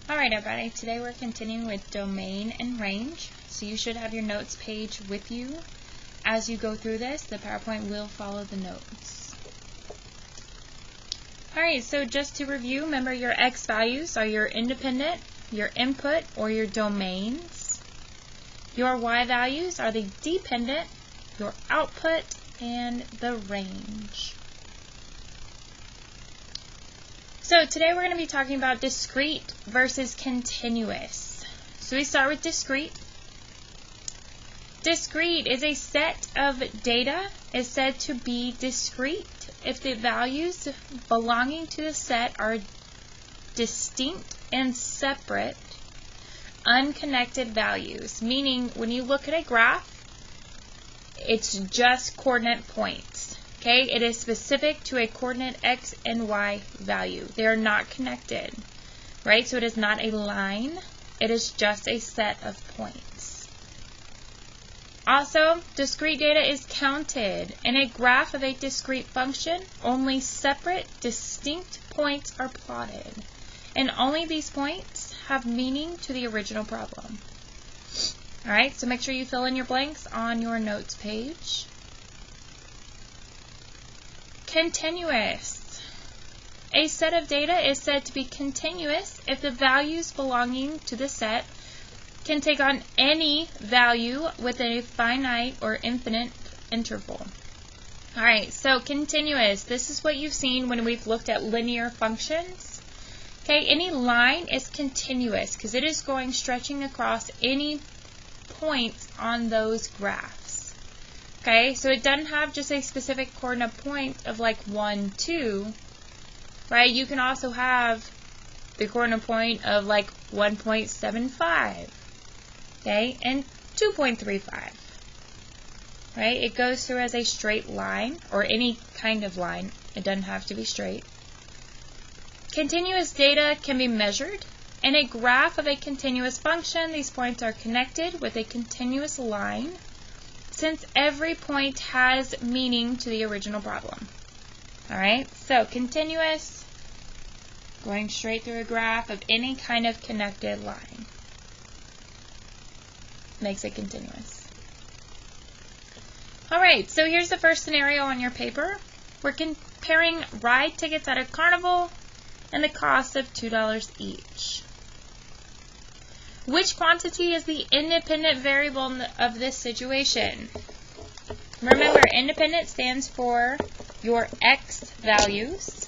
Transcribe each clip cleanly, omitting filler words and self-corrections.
Alright everybody, today we're continuing with domain and range. So you should have your notes page with you. As you go through this, the PowerPoint will follow the notes. Alright, so just to review, remember your X values are your independent, your input, or your domains. Your Y values are the dependent, your output, and the range. So today we're going to be talking about discrete versus continuous. So we start with discrete. Discrete is a set of data is said to be discrete if the values belonging to the set are distinct and separate, unconnected values. Meaning when you look at a graph, it's just coordinate points. Okay, it is specific to a coordinate X and Y value. They are not connected, right? So it is not a line. It is just a set of points. Also, discrete data is counted. In a graph of a discrete function, only separate, distinct points are plotted. And only these points have meaning to the original problem. Alright, so make sure you fill in your blanks on your notes page. Continuous. A set of data is said to be continuous if the values belonging to the set can take on any value within a finite or infinite interval. Alright, so continuous. This is what you've seen when we've looked at linear functions. Okay, any line is continuous because it is stretching across any points on those graphs. Okay, so it doesn't have just a specific coordinate point of like 1, 2, right? You can also have the coordinate point of like 1.75, okay, and 2.35, right? It goes through as a straight line, or any kind of line. It doesn't have to be straight. Continuous data can be measured. In a graph of a continuous function, these points are connected with a continuous line, since every point has meaning to the original problem. Alright, so continuous, going straight through a graph of any kind of connected line. Makes it continuous. Alright, so here's the first scenario on your paper. We're comparing ride tickets at a carnival and the cost of $2 each. Which quantity is the independent variable of this situation? Remember, independent stands for your X values,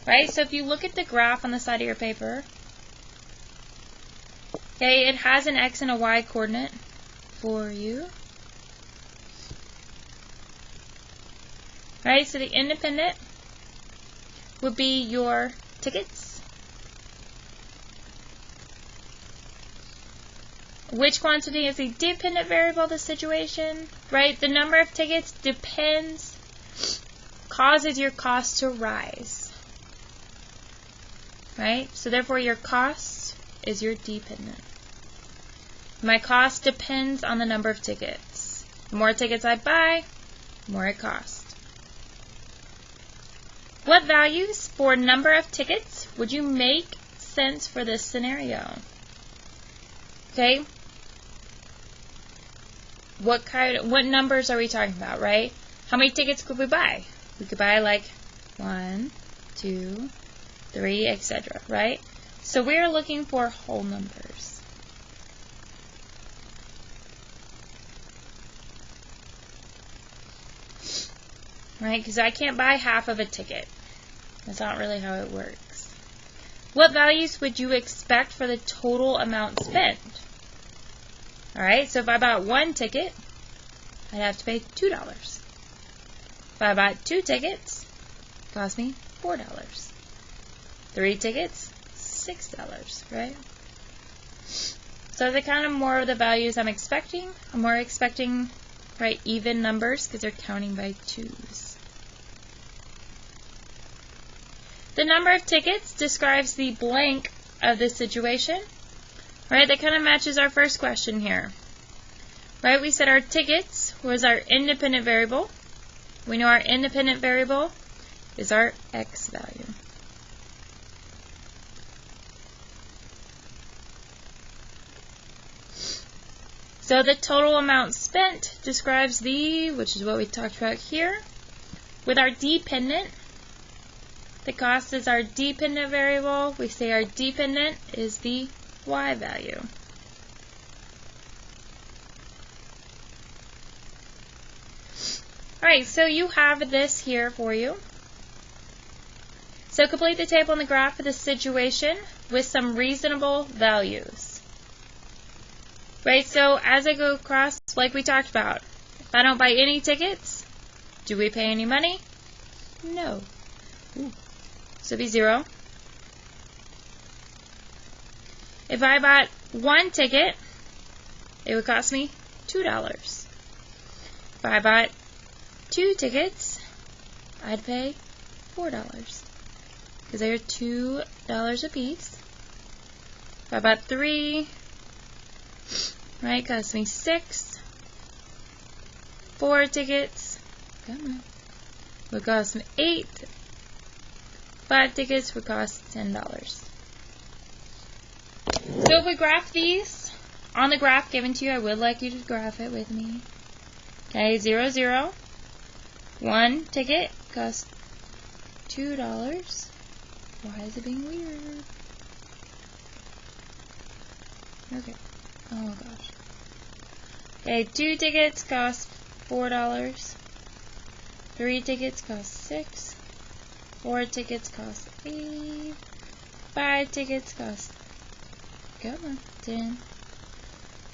right? So if you look at the graph on the side of your paper, okay, it has an X and a Y coordinate for you. Right, so the independent would be your tickets. Which quantity is the dependent variable of the situation? Right? The number of tickets depends, causes your cost to rise. Right? So therefore your cost is your dependent. My cost depends on the number of tickets. The more tickets I buy, the more it costs. What values for number of tickets would you make sense for this scenario? Okay? What numbers are we talking about, right? How many tickets could we buy? We could buy like 1, 2, 3, etc., right? So we're looking for whole numbers. Right? Because I can't buy half of a ticket. That's not really how it works. What values would you expect for the total amount spent? Alright, so if I bought 1 ticket, I'd have to pay $2. If I bought 2 tickets, it cost me $4. 3 tickets, $6, right? So the kind of more of the values I'm expecting, I'm more expecting, right, even numbers because they're counting by 2s. The number of tickets describes the blank of this situation. Right, that kind of matches our first question here. Right, we said our tickets was our independent variable. We know our independent variable is our X value. So the total amount spent describes which is what we talked about here, with our dependent. The cost is our dependent variable. We say our dependent is the y value. Alright, so you have this here for you. So complete the table and the graph of the situation with some reasonable values. Right, so as I go across, like we talked about, if I don't buy any tickets, do we pay any money? No. Ooh. So it'd be 0. If I bought 1 ticket, it would cost me $2. If I bought 2 tickets, I'd pay $4 because they're $2 a piece. If I bought 3, right, it cost me 6. 4 tickets, come on, would cost me 8. 5 tickets would cost $10. So if we graph these, on the graph given to you, I would like you to graph it with me. Okay, 0, 0. 1 ticket costs $2. Why is it being weird? Okay. Oh gosh. Okay, 2 tickets cost $4. 3 tickets cost 6. 4 tickets cost 8. 5 tickets cost, come on, 10.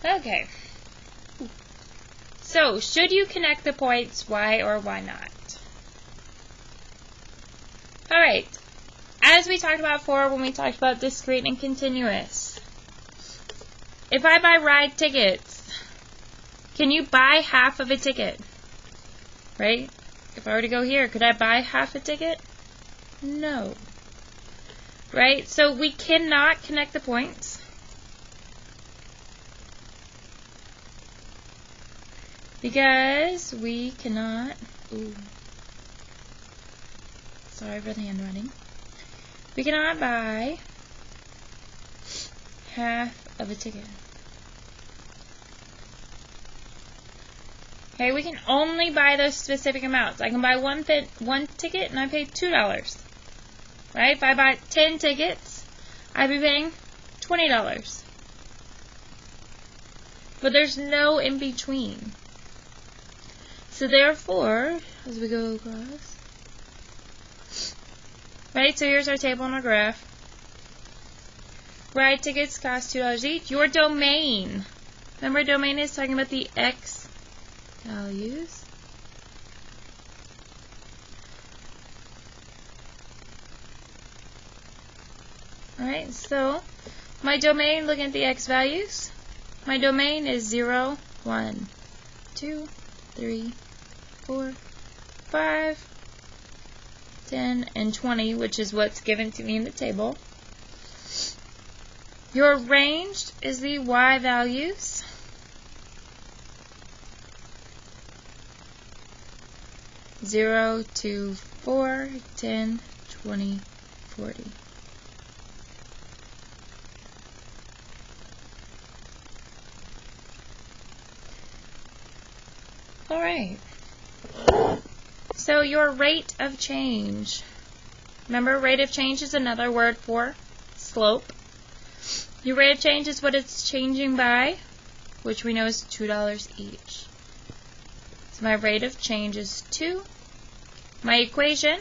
Okay. So, should you connect the points, why or why not? Alright, as we talked about before when we talked about discrete and continuous, if I buy ride tickets, can you buy half of a ticket? Right? If I were to go here, could I buy half a ticket? No. Right? So we cannot connect the points. Because we cannot, sorry for the handwriting. We cannot buy half of a ticket. Okay, we can only buy those specific amounts. I can buy one ticket and I pay $2. Right? If I buy 10 tickets, I'd be paying $20. But there's no in between. So therefore, as we go across, right, so here's our table and our graph. Ride tickets cost $2 each. Your domain, remember domain is talking about the x values. Alright, so my domain, looking at the x values, my domain is 0, 1, 2, 3, 4, 5, 10, and 20, which is what's given to me in the table. Your range is the y values. Zero to 4, 10, 20, 40. Alright. So your rate of change. Remember, rate of change is another word for slope. Your rate of change is what it's changing by, which we know is $2 each. So my rate of change is 2. My equation,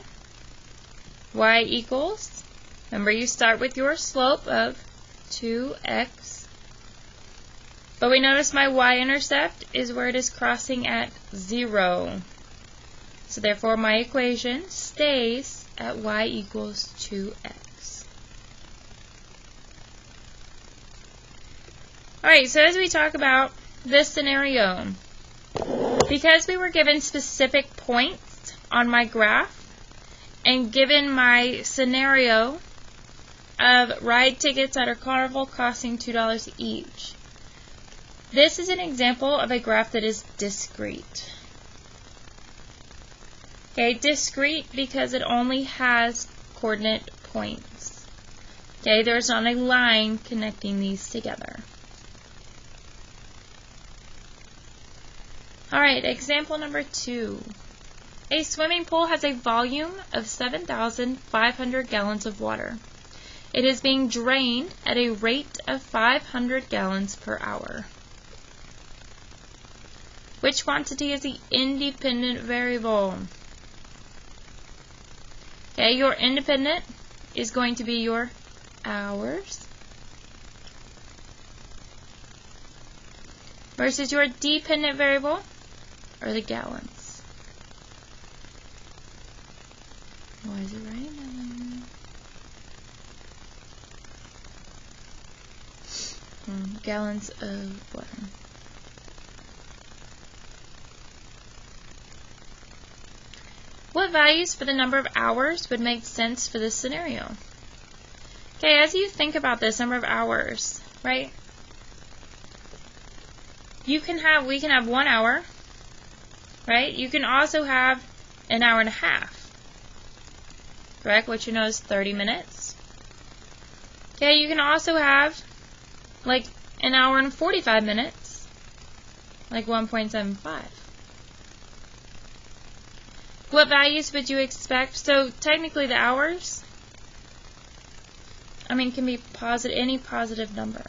y equals, remember you start with your slope of 2x. But we notice my y-intercept is where it is crossing at 0. So therefore my equation stays at y equals 2x. Alright, so as we talk about this scenario, because we were given specific points on my graph, and given my scenario of ride tickets at a carnival costing $2 each, this is an example of a graph that is discrete. Okay, discrete because it only has coordinate points. Okay, there's not a line connecting these together. Alright, example number 2. A swimming pool has a volume of 7,500 gallons of water. It is being drained at a rate of 500 gallons per hour. Which quantity is the independent variable? Okay, your independent is going to be your hours versus your dependent variable are the gallons. Why is it writing that? Gallons of water. What values for the number of hours would make sense for this scenario? Okay, as you think about this number of hours, right? We can have 1 hour, right? You can also have an hour and a half, correct? Which you know is 30 minutes. Okay, you can also have like an hour and 45 minutes, like 1.75. What values would you expect? So technically the hours, can be positive, any positive number.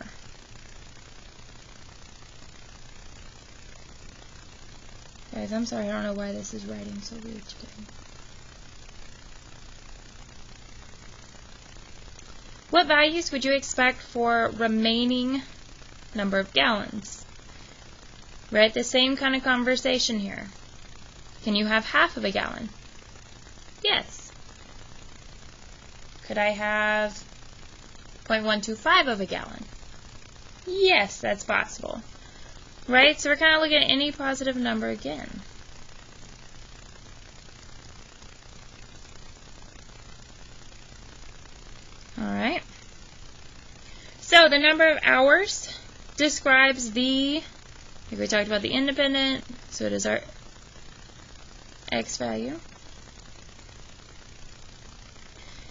Guys, I'm sorry, I don't know why this is writing so weird today. What values would you expect for remaining number of gallons? Right, the same kind of conversation here. Can you have half of a gallon? Yes. Could I have 0.125 of a gallon? Yes, that's possible. Right? So we're kind of looking at any positive number again. Alright. So the number of hours describes like we talked about the independent, so it is our X value.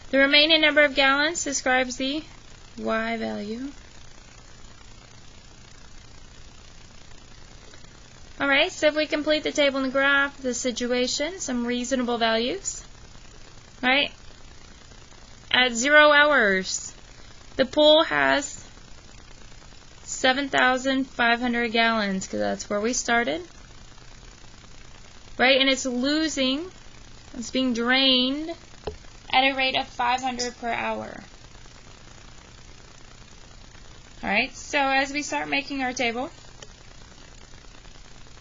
The remaining number of gallons describes the Y value. Alright, so if we complete the table and the graph, the situation, some reasonable values. Right? At 0 hours, the pool has 7,500 gallons, because that's where we started. Right? And it's being drained at a rate of 500 per hour. Alright, so as we start making our table,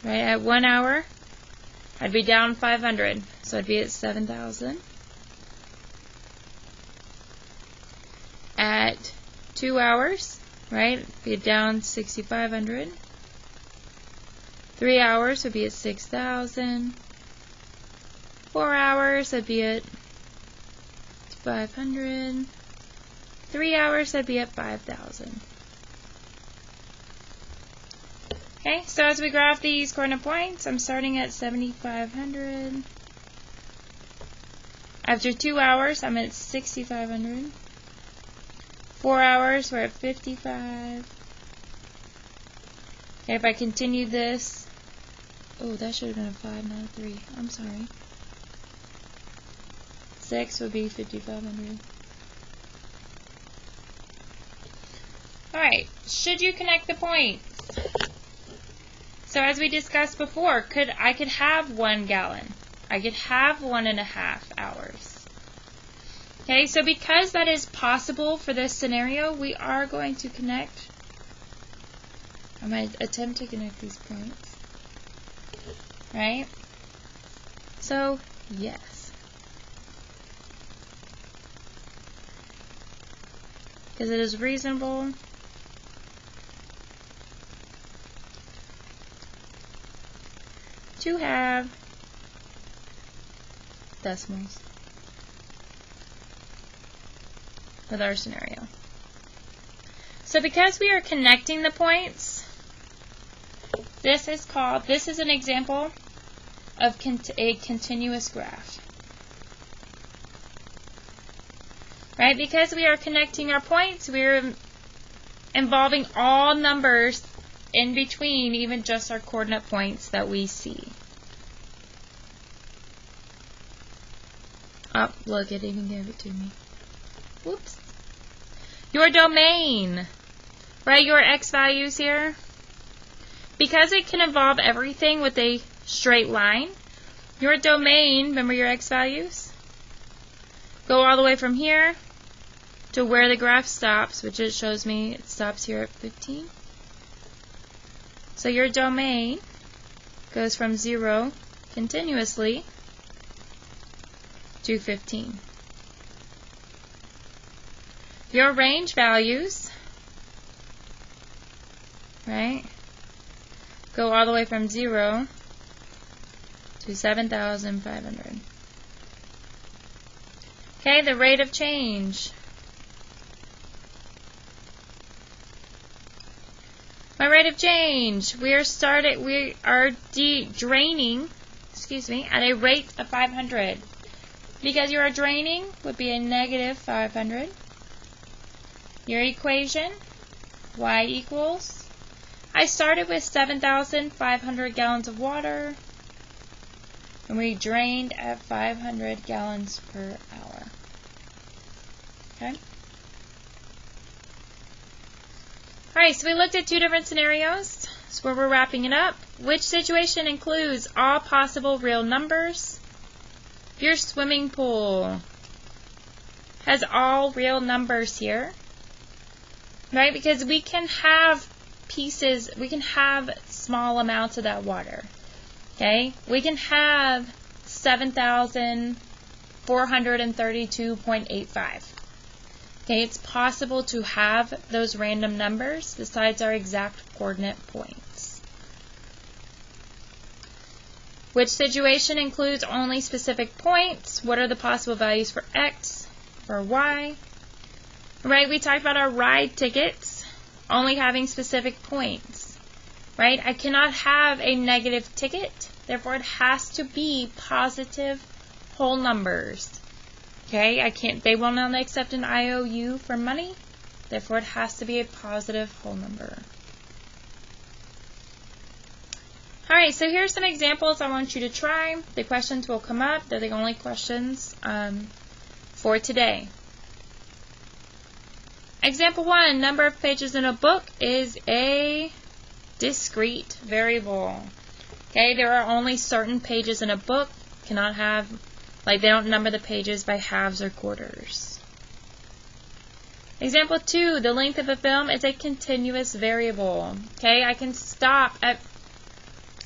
right, at 1 hour, I'd be down 500, so I'd be at 7,000. At 2 hours, right, be down 6,500. 3 hours would be at 6,000. 4 hours, I'd be at 500. 3 hours, I'd be at 5,000. Okay, so as we graph these coordinate points, I'm starting at 7,500. After 2 hours, I'm at 6,500. 4 hours, we're at 55. Okay, if I continue this, oh, that should have been a 5, not a 3. I'm sorry. 6 would be 5,500. Alright, should you connect the points? So as we discussed before, I could have 1 gallon. I could have 1.5 hours. Okay, so because that is possible for this scenario, we are going to connect. I'm going to attempt to connect these points. Right? So, yes. Because it is reasonable to have decimals with our scenario. So because we are connecting the points, this is an example of a continuous graph. Right? Because we are connecting our points, we're involving all numbers in between even just our coordinate points that we see. Oh, look, it even gave it to me. Whoops. Your domain, right, your x values here, because it can involve everything with a straight line, your domain, remember your x values, go all the way from here to where the graph stops, which it shows me it stops here at 15. So your domain goes from 0 continuously to 15. Your range values, right, go all the way from 0 to 7,500. Okay, the rate of change. My rate of change, we are draining, at a rate of 500. Because your draining would be a negative 500. Your equation, y equals, I started with 7,500 gallons of water, and we drained at 500 gallons per hour. Okay? Alright, so we looked at two different scenarios. That's where we're wrapping it up. Which situation includes all possible real numbers? Your swimming pool has all real numbers here. Right? Because we can have pieces, we can have small amounts of that water. Okay? We can have 7,432.85. Okay, it's possible to have those random numbers besides our exact coordinate points. Which situation includes only specific points? What are the possible values for x, for y? Right, we talked about our ride tickets only having specific points. Right, I cannot have a negative ticket, therefore it has to be positive whole numbers. Okay, they will not accept an IOU for money, therefore it has to be a positive whole number. Alright, so here's some examples I want you to try. The questions will come up. They're the only questions for today. Example 1, number of pages in a book is a discrete variable. Okay, there are only certain pages in a book, cannot have, like they don't number the pages by halves or quarters. Example 2, the length of a film is a continuous variable. Okay, I can stop at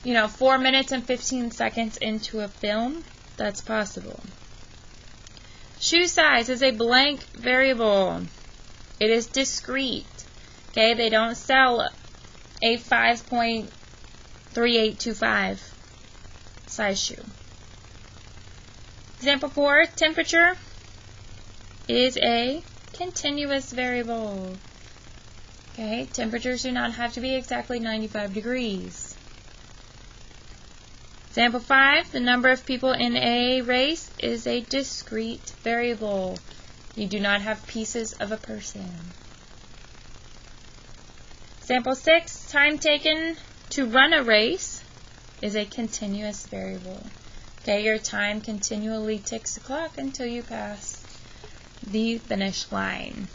4 minutes and 15 seconds into a film. That's possible. Shoe size is a blank variable. It is discrete. Okay, they don't sell a 5.3825 size shoe. Example 4, temperature is a continuous variable. Okay, temperatures do not have to be exactly 95 degrees. Example 5, the number of people in a race is a discrete variable. You do not have pieces of a person. Example 6, time taken to run a race is a continuous variable. Okay, your time continually ticks the clock until you pass the finish line.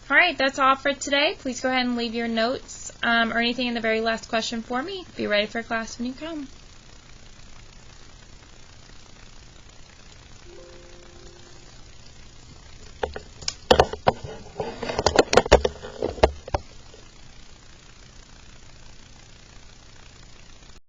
Alright, that's all for today. Please go ahead and leave your notes or anything in the very last question for me. Be ready for class when you come.